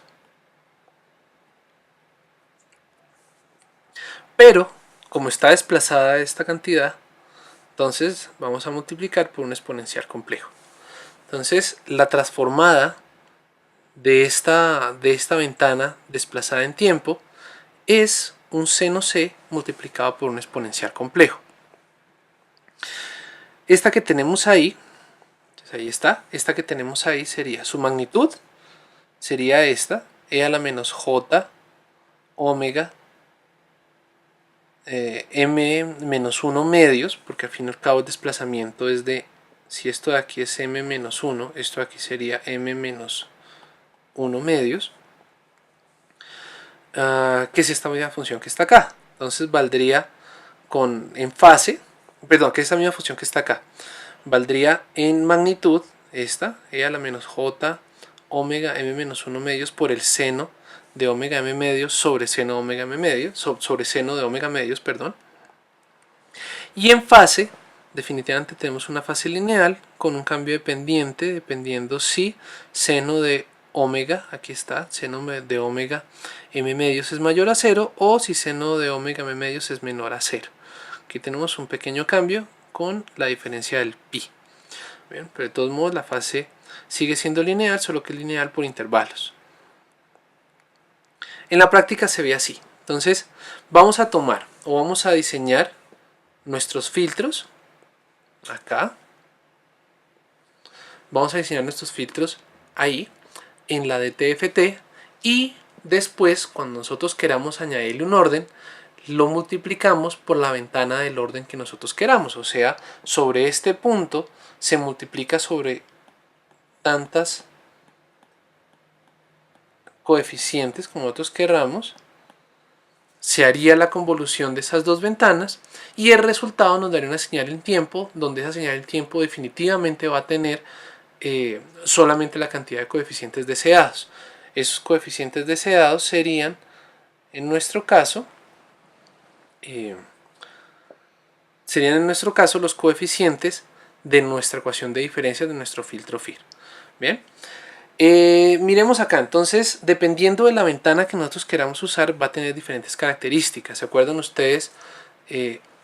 Pero, como está desplazada esta cantidad, entonces vamos a multiplicar por un exponencial complejo. Entonces, la transformada de esta ventana desplazada en tiempo es un seno C multiplicado por un exponencial complejo. Esta que tenemos ahí, entonces ahí está, esta que tenemos ahí sería su magnitud, sería esta, e a la menos j omega m-1 medios, porque al fin y al cabo el desplazamiento es de, si esto de aquí es m-1, esto de aquí sería m-1 medios, que es esta misma función que está acá. Entonces valdría en fase, perdón, que es esta misma función que está acá, valdría en magnitud esta, e a la menos j omega m-1 medios por el seno de omega m medios sobre seno de omega m medios, sobre seno de omega medios, perdón. Y en fase, definitivamente tenemos una fase lineal con un cambio de pendiente, dependiendo si seno de omega, aquí está, seno de omega m medios es mayor a 0 o si seno de omega m medios es menor a 0. Aquí tenemos un pequeño cambio con la diferencia del pi. Bien, pero de todos modos la fase sigue siendo lineal, solo que es lineal por intervalos. En la práctica se ve así. Entonces vamos a tomar o vamos a diseñar nuestros filtros acá. Vamos a diseñar nuestros filtros ahí en la de TFT y después cuando nosotros queramos añadirle un orden lo multiplicamos por la ventana del orden que nosotros queramos, o sea, sobre este punto se multiplica sobre tantas coeficientes como nosotros queramos, se haría la convolución de esas dos ventanas y el resultado nos daría una señal en tiempo, donde esa señal en tiempo definitivamente va a tener solamente la cantidad de coeficientes deseados. Esos coeficientes deseados serían, en nuestro caso, los coeficientes de nuestra ecuación de diferencias de nuestro filtro FIR. Bien, miremos acá. Entonces, dependiendo de la ventana que nosotros queramos usar, va a tener diferentes características. ¿Se acuerdan ustedes?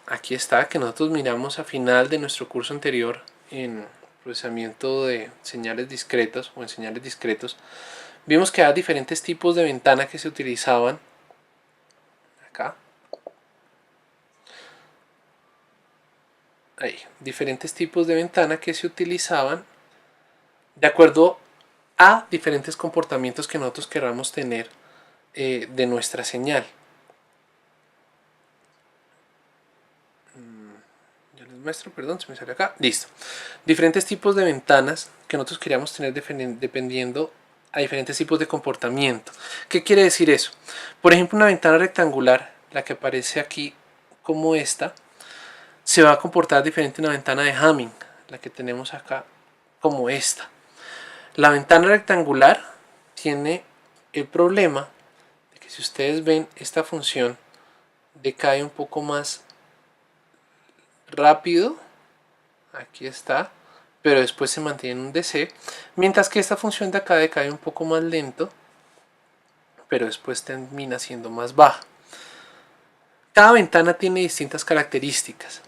Aquí está, que nosotros miramos a final de nuestro curso anterior en procesamiento de señales discretas o en señales discretos. Vimos que hay diferentes tipos de ventana que se utilizaban acá. Ahí, diferentes tipos de ventana que se utilizaban de acuerdo a diferentes comportamientos que nosotros queramos tener de nuestra señal. Ya les muestro, perdón, se me sale acá. Listo. Diferentes tipos de ventanas que nosotros queríamos tener dependiendo a diferentes tipos de comportamiento. ¿Qué quiere decir eso? Por ejemplo, una ventana rectangular, la que aparece aquí como esta, se va a comportar diferente a una ventana de Hamming, la que tenemos acá como esta. La ventana rectangular tiene el problema de que si ustedes ven esta función decae un poco más rápido, aquí está, pero después se mantiene en un DC, mientras que esta función de acá decae un poco más lento, pero después termina siendo más baja. Cada ventana tiene distintas características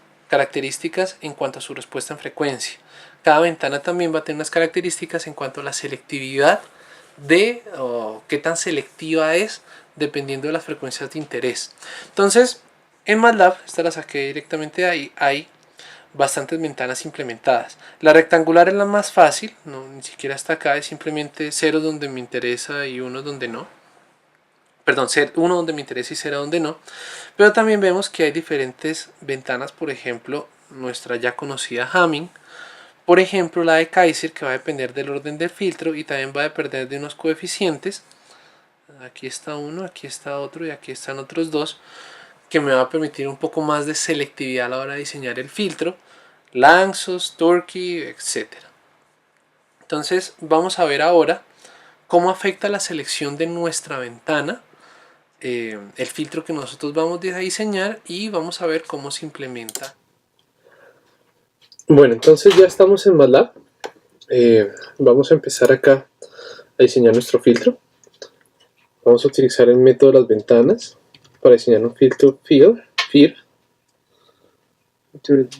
en cuanto a su respuesta en frecuencia. Cada ventana también va a tener unas características en cuanto a la selectividad o qué tan selectiva es dependiendo de las frecuencias de interés. Entonces, en MATLAB, esta la saqué directamente de ahí, hay bastantes ventanas implementadas. La rectangular es la más fácil, ni siquiera está acá, es simplemente 0 donde me interesa y 1 donde no. Perdón, 1 donde me interesa y 0 donde no. Pero también vemos que hay diferentes ventanas, por ejemplo, nuestra ya conocida Hamming, por ejemplo la de Kaiser, que va a depender del orden del filtro y también va a depender de unos coeficientes. Aquí está uno, aquí está otro y aquí están otros dos, que me va a permitir un poco más de selectividad a la hora de diseñar el filtro. Lanczos, Turkey, etc. Entonces vamos a ver ahora cómo afecta la selección de nuestra ventana el filtro que nosotros vamos a diseñar y vamos a ver cómo se implementa. Bueno, entonces ya estamos en MATLAB. Vamos a empezar acá a diseñar nuestro filtro. Vamos a utilizar el método de las ventanas para diseñar un filtro FIR.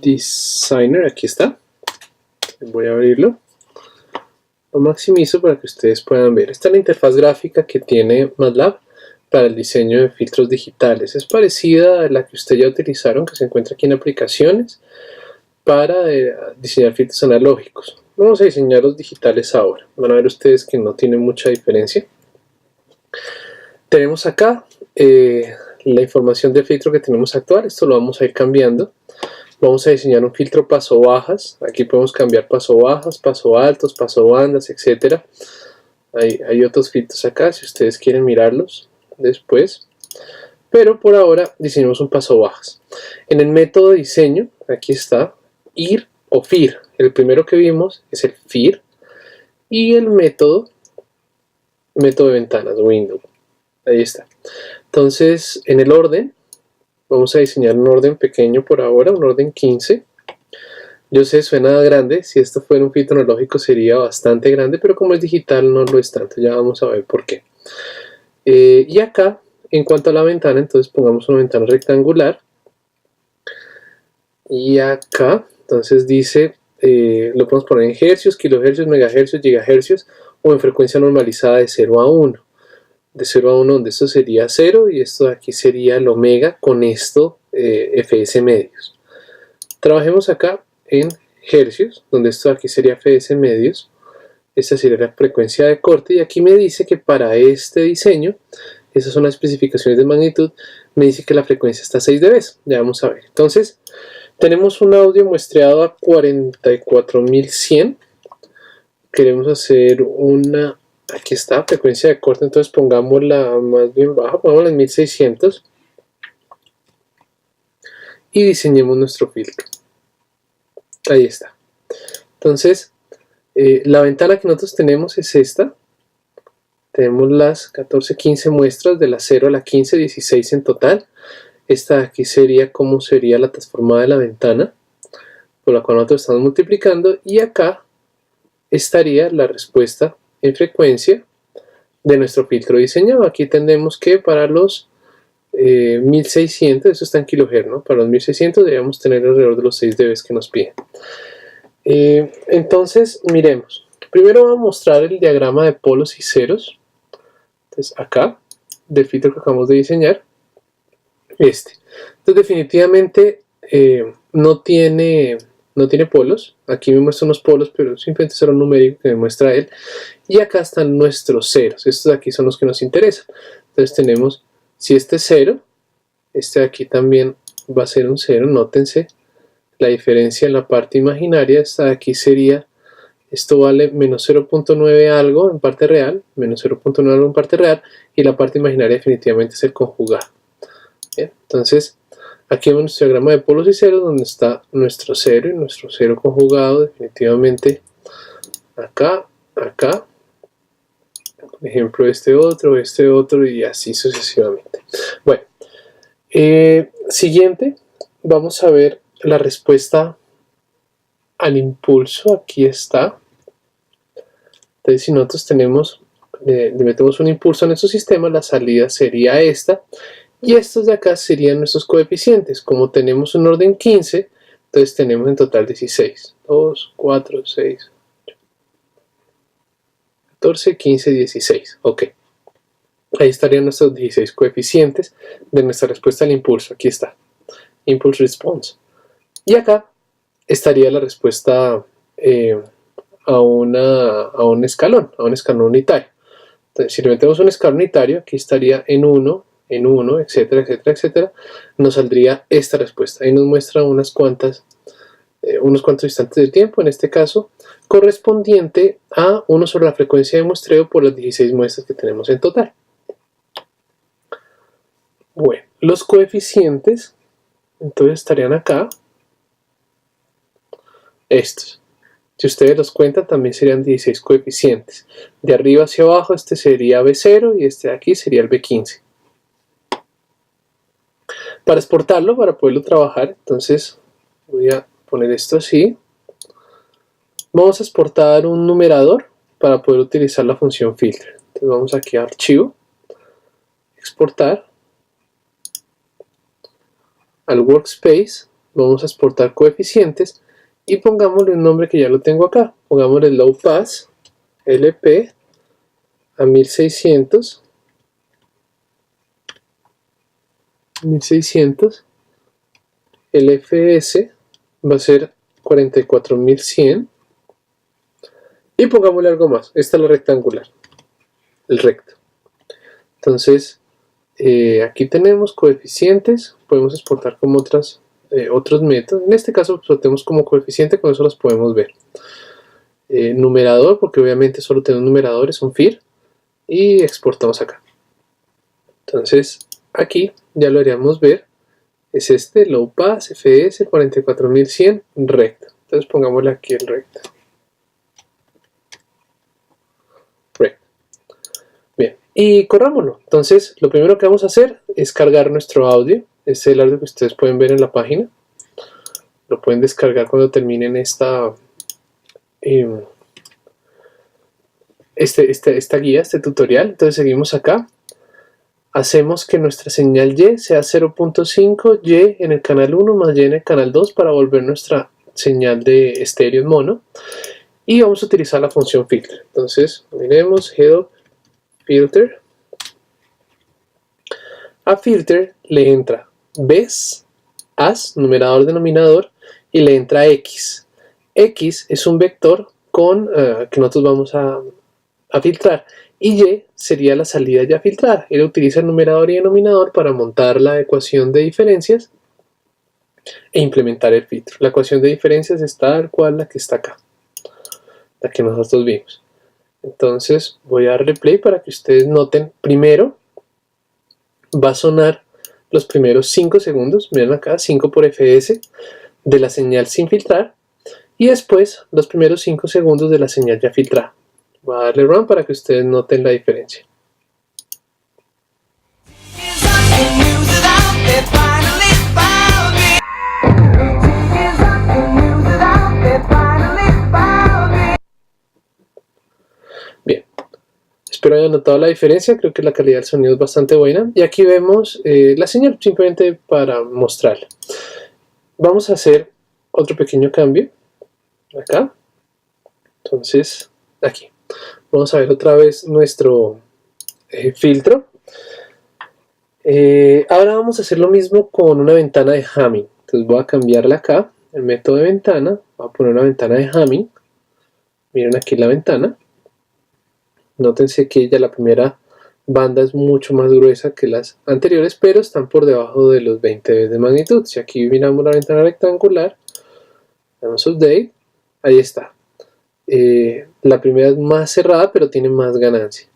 Designer, aquí está. Voy a abrirlo. Lo maximizo para que ustedes puedan ver. Esta es la interfaz gráfica que tiene MATLAB para el diseño de filtros digitales. Es parecida a la que ustedes ya utilizaron, que se encuentra aquí en aplicaciones, para diseñar filtros analógicos. Vamos a diseñar los digitales ahora. Van a ver ustedes que no tiene mucha diferencia. Tenemos acá la información del filtro que tenemos actual. Esto lo vamos a ir cambiando. Vamos a diseñar un filtro paso bajas. Aquí podemos cambiar paso bajas, paso altos, paso bandas, etc. Hay otros filtros acá si ustedes quieren mirarlos después, pero por ahora diseñamos un paso bajas. En el método de diseño, aquí está IR o FIR. El primero que vimos es el FIR y el método de ventanas, window. Ahí está. Entonces, en el orden, vamos a diseñar un orden pequeño por ahora, un orden 15. Yo sé, suena grande, si esto fuera un filtro analógico sería bastante grande, pero como es digital no lo es tanto, ya vamos a ver por qué. Y acá, en cuanto a la ventana, entonces pongamos una ventana rectangular. Y acá, entonces dice, lo podemos poner en hercios, kilohercios, megahercios, gigahercios, o en frecuencia normalizada de 0 a 1. De 0 a 1, donde esto sería 0 y esto de aquí sería el omega, con esto fs medios. Trabajemos acá en hercios, donde esto de aquí sería fs medios. Esta sería la frecuencia de corte, y aquí me dice que para este diseño, esas son las especificaciones de magnitud, me dice que la frecuencia está a 6 dB. Ya vamos a ver. Entonces, tenemos un audio muestreado a 44.100. Queremos hacer una, aquí está, frecuencia de corte, entonces pongámosla más bien baja, pongámosla en 1600. Y diseñemos nuestro filtro. Ahí está. Entonces, la ventana que nosotros tenemos es esta. Tenemos las 14, 15 muestras, de la 0 a la 15, 16 en total. Esta de aquí sería como sería la transformada de la ventana, por la cual nosotros estamos multiplicando, y acá estaría la respuesta en frecuencia de nuestro filtro diseñado. Aquí tenemos que para los 1600, eso está en kilohertz, ¿no? Para los 1600 debemos tener alrededor de los 6 dB que nos piden. Entonces, miremos. Primero vamos a mostrar el diagrama de polos y ceros. Entonces, acá, del filtro que acabamos de diseñar, Entonces, definitivamente no tiene polos. Aquí me muestra unos polos, pero simplemente será un numérico que me muestra él. Y acá están nuestros ceros. Estos de aquí son los que nos interesan. Entonces tenemos, si este es 0, este de aquí también va a ser un 0. Nótense la diferencia en la parte imaginaria. Esta de aquí sería, esto vale menos 0.9 algo en parte real, menos 0.9 algo en parte real, y la parte imaginaria definitivamente es el conjugado. Bien, entonces aquí vemos nuestro diagrama de polos y ceros, donde está nuestro 0 y nuestro 0 conjugado definitivamente acá, acá, por ejemplo este otro y así sucesivamente. Bueno, siguiente vamos a ver la respuesta al impulso. Aquí está. Entonces, si nosotros tenemos, le metemos un impulso en nuestro sistema, la salida sería esta, y estos de acá serían nuestros coeficientes. Como tenemos un orden 15, entonces tenemos en total 16. 2, 4, 6, 14, 15, 16. Ok. Ahí estarían nuestros 16 coeficientes de nuestra respuesta al impulso. Aquí está. Impulse response. Y acá estaría la respuesta a un escalón unitario. Entonces, si le metemos un escalón unitario, aquí estaría en 1, etcétera, etcétera, etcétera, nos saldría esta respuesta. Ahí nos muestra unos cuantos instantes de tiempo, en este caso, correspondiente a 1 sobre la frecuencia de muestreo por las 16 muestras que tenemos en total. Bueno, los coeficientes, entonces estarían acá, estos. Si ustedes los cuentan, también serían 16 coeficientes. De arriba hacia abajo, este sería B0 y este de aquí sería el B15. Para exportarlo, para poderlo trabajar, entonces voy a poner esto así. Vamos a exportar un numerador para poder utilizar la función filter. Entonces vamos aquí a archivo, exportar, al workspace, vamos a exportar coeficientes y pongámosle un nombre que ya lo tengo acá. Pongámosle low pass LP a 1600. El FS va a ser 44.100 y pongámosle algo más. Esta es la rectangular, el recto. Entonces aquí tenemos coeficientes, podemos exportar como otros métodos. En este caso exportemos como coeficiente, con eso los podemos ver. Numerador, porque obviamente solo tenemos numeradores, un FIR, y exportamos acá. Entonces aquí ya lo haríamos ver. Es este, low pass, FS, 44.100, recto. Entonces pongámosle aquí el recto. Bien, y corrámoslo. Entonces, lo primero que vamos a hacer es cargar nuestro audio. Este es el audio que ustedes pueden ver en la página. Lo pueden descargar cuando terminen esta guía, este tutorial. Entonces seguimos acá. hacemos que nuestra señal Y sea 0.5 Y en el canal 1 más Y en el canal 2 para volver nuestra señal de estéreo en mono. Y vamos a utilizar la función filter. Entonces, miremos help filter. A filter le entra bes, as, numerador, denominador, y le entra x. X es un vector con que nosotros vamos a filtrar. Y Y sería la salida ya filtrada. Él utiliza el numerador y denominador para montar la ecuación de diferencias e implementar el filtro. La ecuación de diferencias es tal cual la que está acá, la que nosotros vimos. Entonces voy a darle play para que ustedes noten. Primero va a sonar los primeros 5 segundos, miren acá, 5 por fs de la señal sin filtrar, y después los primeros 5 segundos de la señal ya filtrada. Voy a darle run para que ustedes noten la diferencia. Bien, espero hayan notado la diferencia, creo que la calidad del sonido es bastante buena. Y aquí vemos la señal, simplemente para mostrarla. Vamos a hacer otro pequeño cambio, acá. Entonces, aquí. Vamos a ver otra vez nuestro filtro. Ahora vamos a hacer lo mismo con una ventana de Hamming. Entonces voy a cambiarla acá, el método de ventana. Voy a poner una ventana de Hamming. Miren aquí la ventana. Nótense que ya la primera banda es mucho más gruesa que las anteriores, pero están por debajo de los 20 dB de magnitud. Si aquí miramos la ventana rectangular, damos update, ahí está. La primera es más cerrada, pero tiene más ganancia.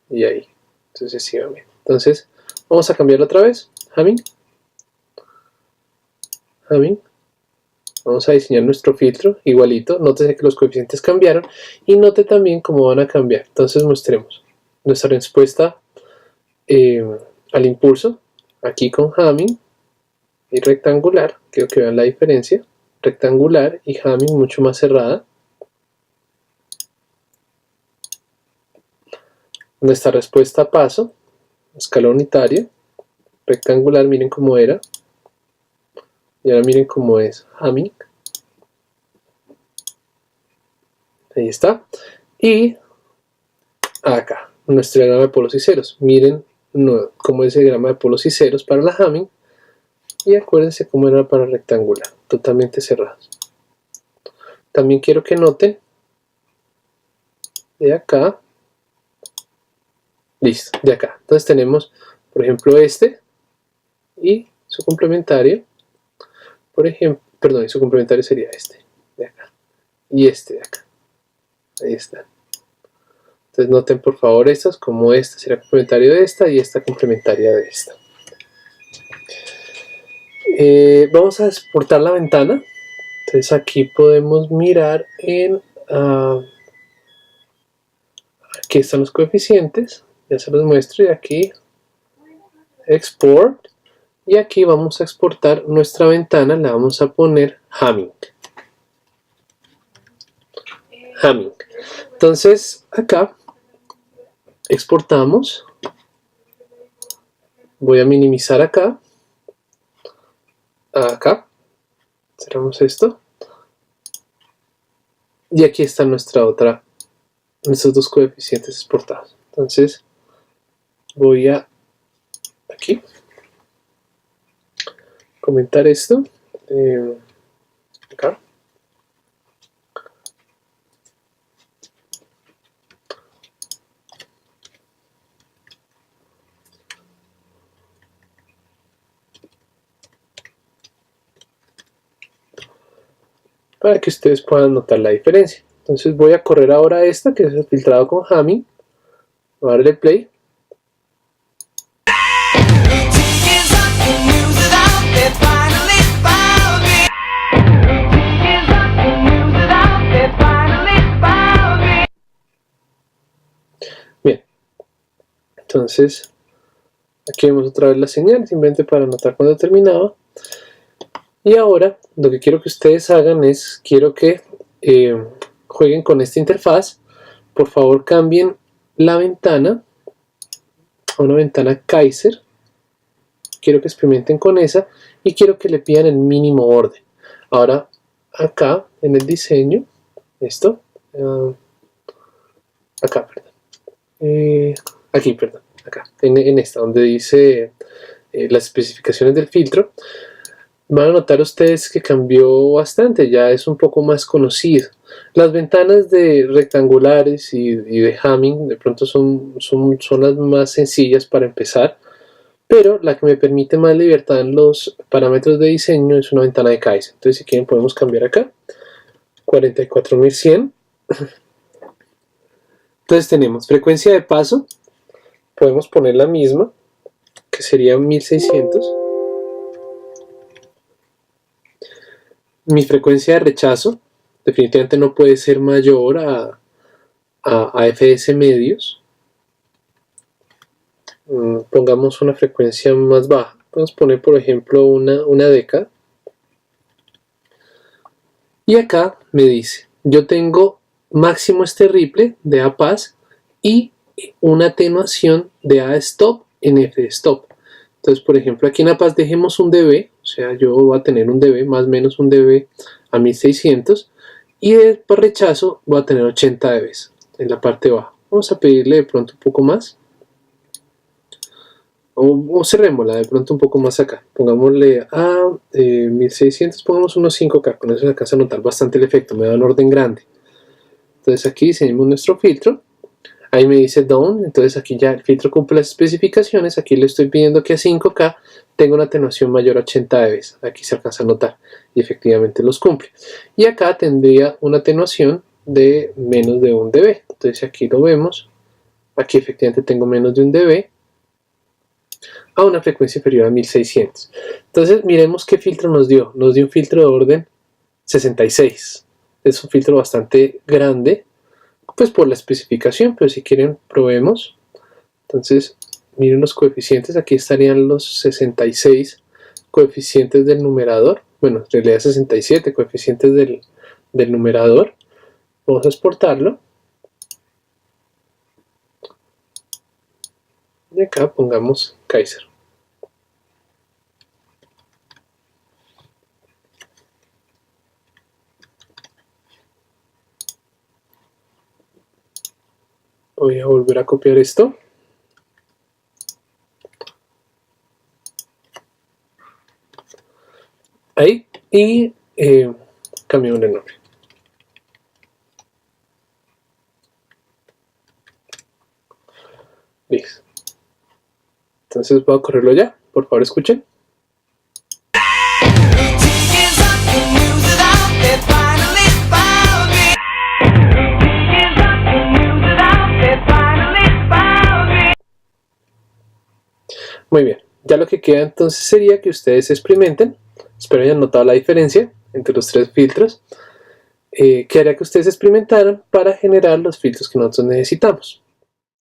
Y ahí, sucesivamente. Entonces, vamos a cambiarlo otra vez. Hamming. Vamos a diseñar nuestro filtro igualito. Nótese que los coeficientes cambiaron. Y note también cómo van a cambiar. Entonces, mostremos nuestra respuesta al impulso. Aquí con Hamming y rectangular. Quiero que vean la diferencia. Rectangular y Hamming mucho más cerrada. Nuestra respuesta a paso, escala unitaria, rectangular, miren cómo era, y ahora miren cómo es Hamming. Ahí está. Y acá, nuestro diagrama de polos y ceros. Miren cómo es el diagrama de polos y ceros para la Hamming, y acuérdense cómo era para rectangular, totalmente cerrados. También quiero que noten de acá. Listo, de acá. Entonces tenemos, por ejemplo, este y su complementario. Por ejemplo, perdón, su complementario sería este de acá y este de acá. Ahí está. Entonces noten por favor estas, como esta será complementario de esta y esta complementaria de esta. Vamos a exportar la ventana. Entonces aquí podemos mirar en... aquí están los coeficientes. Ya se los muestro y aquí export, y aquí vamos a exportar nuestra ventana, la vamos a poner Hamming. Entonces acá exportamos, voy a minimizar acá, cerramos esto, y aquí está nuestros dos coeficientes exportados. Entonces voy a aquí comentar esto acá. Para que ustedes puedan notar la diferencia. Entonces voy a correr ahora esta, que es el filtrado con Hamming. Voy a darle play. Bien, entonces aquí vemos otra vez la señal, simplemente para notar cuando terminaba. Y ahora lo que quiero que ustedes hagan es, quiero que jueguen con esta interfaz. Por favor cambien la ventana a una ventana Kaiser. Quiero que experimenten con esa y quiero que le pidan el mínimo orden. Ahora acá en el diseño, esto, acá, perdón, aquí, perdón, acá, en esta, donde dice las especificaciones del filtro, van a notar ustedes que cambió bastante, ya es un poco más conocido. Las ventanas de rectangulares y de Hamming de pronto son las más sencillas para empezar, pero la que me permite más libertad en los parámetros de diseño es una ventana de Kaiser. Entonces si quieren podemos cambiar acá, 44100. Entonces tenemos frecuencia de paso, podemos poner la misma, que sería 1600. Mi frecuencia de rechazo definitivamente no puede ser mayor a FS medios. Pongamos una frecuencia más baja. Podemos poner por ejemplo una década. Y acá me dice, yo tengo máximo este ripple de A pass y una atenuación de A stop en F stop. Entonces, por ejemplo, aquí en A pass dejemos un dB, o sea, yo voy a tener un dB, más o menos un dB a 1600, y por rechazo voy a tener 80 dB en la parte baja. Vamos a pedirle de pronto un poco más, o cerrémosla de pronto un poco más acá. Pongámosle a 1600, pongamos unos 5K, con eso se alcanza a notar bastante el efecto, me da un orden grande. Entonces aquí diseñamos nuestro filtro. Ahí me dice done, entonces aquí ya el filtro cumple las especificaciones. Aquí le estoy pidiendo que a 5K tenga una atenuación mayor a 80 dB. Aquí se alcanza a notar y efectivamente los cumple. Y acá tendría una atenuación de menos de 1 dB. Entonces aquí lo vemos. Aquí efectivamente tengo menos de 1 dB a una frecuencia inferior a 1600. Entonces miremos qué filtro nos dio. Nos dio un filtro de orden 66. Es un filtro bastante grande, pues por la especificación, pero si quieren probemos. Entonces miren los coeficientes, aquí estarían los 66 coeficientes del numerador, bueno, en realidad 67 coeficientes del numerador. Vamos a exportarlo y acá pongamos Kaiser. Voy a volver a copiar esto. Ahí, y cambiamos de nombre. Listo. Entonces voy a correrlo ya. Por favor, escuchen. Muy bien, ya lo que queda entonces sería que ustedes experimenten. Espero hayan notado la diferencia entre los tres filtros. Que haría que ustedes experimentaran para generar los filtros que nosotros necesitamos.